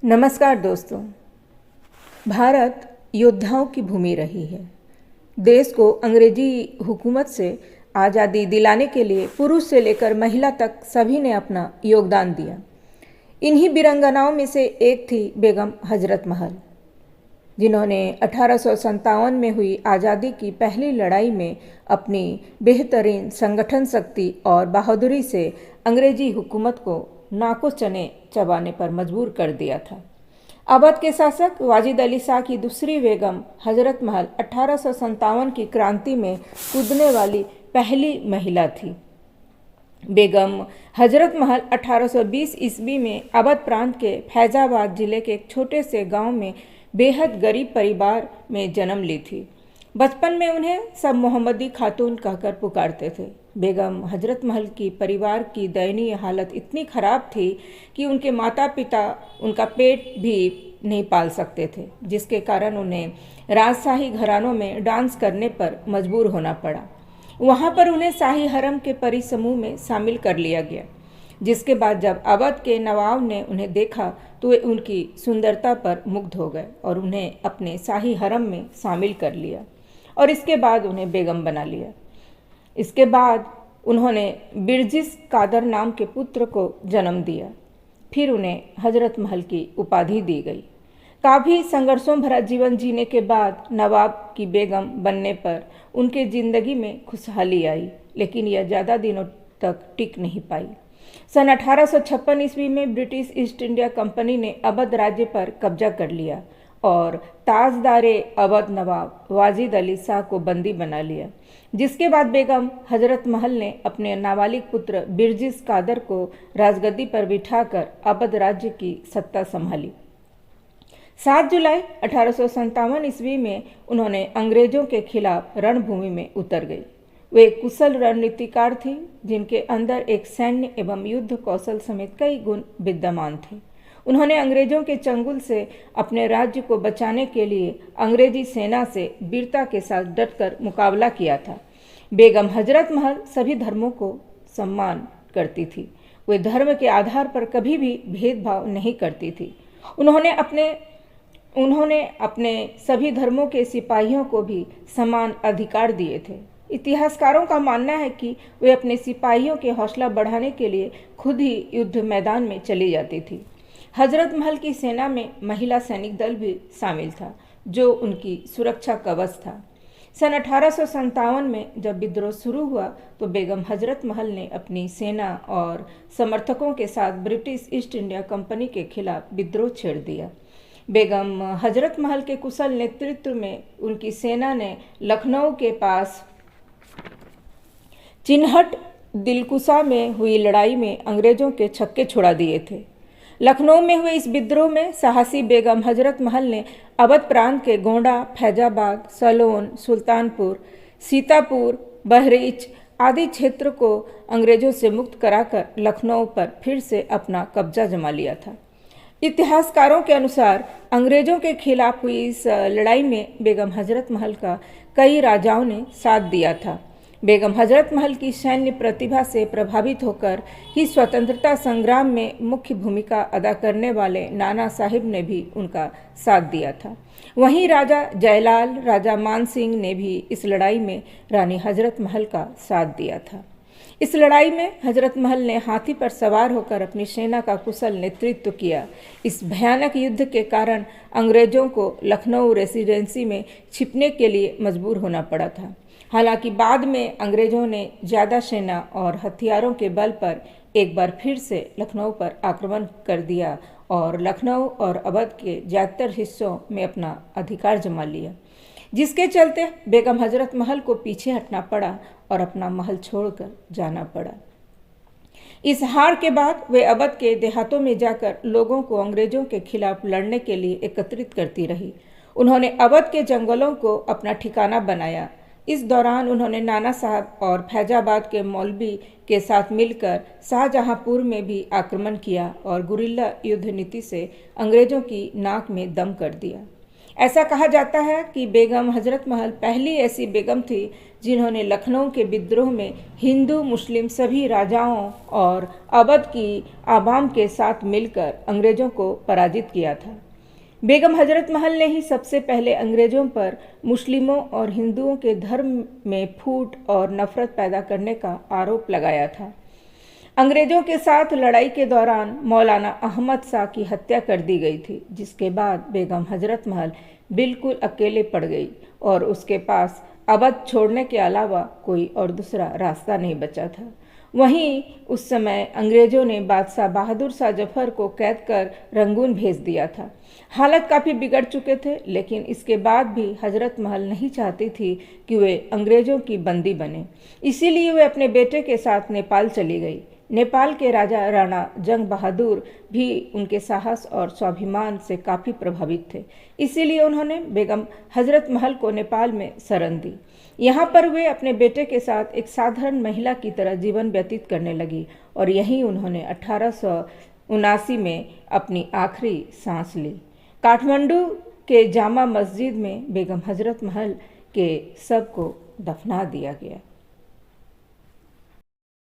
नमस्कार दोस्तों। भारत योद्धाओं की भूमि रही है। देश को अंग्रेजी हुकूमत से आज़ादी दिलाने के लिए पुरुष से लेकर महिला तक सभी ने अपना योगदान दिया। इन्हीं वीरांगनाओं में से एक थी बेगम हजरत महल, जिन्होंने 1857 में हुई आज़ादी की पहली लड़ाई में अपनी बेहतरीन संगठन शक्ति और बहादुरी से अंग्रेजी हुकूमत को नाको चने चबाने पर मजबूर कर दिया था। अवध के शासक वाजिद अली शाह की दूसरी बेगम हजरत महल 1857 की क्रांति में कूदने वाली पहली महिला थी। बेगम हजरत महल 1820 ईस्वी में अवध प्रांत के फैजाबाद जिले के एक छोटे से गांव में बेहद गरीब परिवार में जन्म ली थी। बचपन में उन्हें सब मोहम्मदी खातून कहकर पुकारते थे। बेगम हजरत महल की परिवार की दयनीय हालत इतनी खराब थी कि उनके माता पिता उनका पेट भी नहीं पाल सकते थे, जिसके कारण उन्हें राजशाही घरानों में डांस करने पर मजबूर होना पड़ा। वहाँ पर उन्हें शाही हरम के परी समूह में शामिल कर लिया गया, जिसके बाद जब अवध के नवाब ने उन्हें देखा तो वे उनकी सुंदरता पर मुग्ध हो गए और उन्हें अपने शाही हरम में शामिल कर लिया और इसके बाद उन्हें बेगम बना लिया। इसके बाद उन्होंने बिरजिस कादर नाम के पुत्र को जन्म दिया। फिर उन्हें हजरत महल की उपाधि दी गई। काफ़ी संघर्षों भरा जीवन जीने के बाद नवाब की बेगम बनने पर उनके ज़िंदगी में खुशहाली आई, लेकिन यह ज़्यादा दिनों तक टिक नहीं पाई। सन 1856 ईस्वी में ब्रिटिश ईस्ट इंडिया कंपनी ने अवध राज्य पर कब्जा कर लिया और ताजदारे अवध नवाब वाजिद अली शाह को बंदी बना लिया, जिसके बाद बेगम हजरत महल ने अपने नाबालिग पुत्र बिरजिस कादर को राजगद्दी पर बिठाकर अवध राज्य की सत्ता संभाली। 7 जुलाई 1857 ईस्वी में उन्होंने अंग्रेजों के खिलाफ रणभूमि में उतर गई। वे एक कुशल रणनीतिकार थी, जिनके अंदर एक सैन्य एवं युद्ध कौशल समेत कई गुण विद्यमान थे। उन्होंने अंग्रेजों के चंगुल से अपने राज्य को बचाने के लिए अंग्रेजी सेना से वीरता के साथ डटकर मुकाबला किया था। बेगम हजरत महल सभी धर्मों को सम्मान करती थी। वे धर्म के आधार पर कभी भी भेदभाव नहीं करती थी। उन्होंने अपने सभी धर्मों के सिपाहियों को भी समान अधिकार दिए थे। इतिहासकारों का मानना है कि वे अपने सिपाहियों के हौसला बढ़ाने के लिए खुद ही युद्ध मैदान में चली जाती थी। हजरत महल की सेना में महिला सैनिक दल भी शामिल था, जो उनकी सुरक्षा कवच था। सन 1857 में जब विद्रोह शुरू हुआ तो बेगम हजरत महल ने अपनी सेना और समर्थकों के साथ ब्रिटिश ईस्ट इंडिया कंपनी के खिलाफ विद्रोह छेड़ दिया। बेगम हजरत महल के कुशल नेतृत्व में उनकी सेना ने लखनऊ के पास चिन्हट दिलकुशा में हुई लड़ाई में अंग्रेजों के छक्के छुड़ा दिए थे। लखनऊ में हुए इस विद्रोह में साहसी बेगम हजरत महल ने अवध प्रांत के गोंडा, फैजाबाद, सलोन, सुल्तानपुर, सीतापुर, बहरीच आदि क्षेत्र को अंग्रेजों से मुक्त कराकर लखनऊ पर फिर से अपना कब्जा जमा लिया था। इतिहासकारों के अनुसार अंग्रेजों के खिलाफ हुई इस लड़ाई में बेगम हजरत महल का कई राजाओं ने साथ दिया था। बेगम हजरत महल की सैन्य प्रतिभा से प्रभावित होकर ही स्वतंत्रता संग्राम में मुख्य भूमिका अदा करने वाले नाना साहिब ने भी उनका साथ दिया था। वहीं राजा जयलाल, राजा मान सिंह ने भी इस लड़ाई में रानी हजरत महल का साथ दिया था। इस लड़ाई में हजरत महल ने हाथी पर सवार होकर अपनी सेना का कुशल नेतृत्व किया। इस भयानक युद्ध के कारण अंग्रेजों को लखनऊ रेसिडेंसी में छिपने के लिए मजबूर होना पड़ा था। हालांकि बाद में अंग्रेजों ने ज़्यादा सेना और हथियारों के बल पर एक बार फिर से लखनऊ पर आक्रमण कर दिया और लखनऊ और अवध के ज़्यादातर हिस्सों में अपना अधिकार जमा लिया, जिसके चलते बेगम हजरत महल को पीछे हटना पड़ा और अपना महल छोड़कर जाना पड़ा। इस हार के बाद वे अवध के देहातों में जाकर लोगों को अंग्रेजों के खिलाफ लड़ने के लिए एकत्रित करती रही। उन्होंने अवध के जंगलों को अपना ठिकाना बनाया। इस दौरान उन्होंने नाना साहब और फैजाबाद के मौलवी के साथ मिलकर शाहजहांपुर में भी आक्रमण किया और गुरिल्ला युद्ध नीति से अंग्रेजों की नाक में दम कर दिया। ऐसा कहा जाता है कि बेगम हजरत महल पहली ऐसी बेगम थी जिन्होंने लखनऊ के विद्रोह में हिंदू मुस्लिम सभी राजाओं और अवध की आवाम के साथ मिलकर अंग्रेज़ों को पराजित किया था। बेगम हजरत महल ने ही सबसे पहले अंग्रेज़ों पर मुस्लिमों और हिंदुओं के धर्म में फूट और नफरत पैदा करने का आरोप लगाया था। अंग्रेज़ों के साथ लड़ाई के दौरान मौलाना अहमद शाह की हत्या कर दी गई थी, जिसके बाद बेगम हजरत महल बिल्कुल अकेले पड़ गई और उसके पास अवध छोड़ने के अलावा कोई और दूसरा रास्ता नहीं बचा था। वहीं उस समय अंग्रेज़ों ने बादशाह बहादुर शाह जफर को कैद कर रंगून भेज दिया था। हालत काफ़ी बिगड़ चुके थे, लेकिन इसके बाद भी हजरत महल नहीं चाहती थी कि वे अंग्रेज़ों की बंदी बने। इसीलिए वे अपने बेटे के साथ नेपाल चली गई। नेपाल के राजा राणा जंग बहादुर भी उनके साहस और स्वाभिमान से काफ़ी प्रभावित थे। इसीलिए उन्होंने बेगम हजरत महल को नेपाल में शरण दी। यहाँ पर वे अपने बेटे के साथ एक साधारण महिला की तरह जीवन व्यतीत करने लगी और यहीं उन्होंने 1879 में अपनी आखिरी सांस ली। काठमांडू के जामा मस्जिद में बेगम हजरत महल के शव को दफना दिया गया।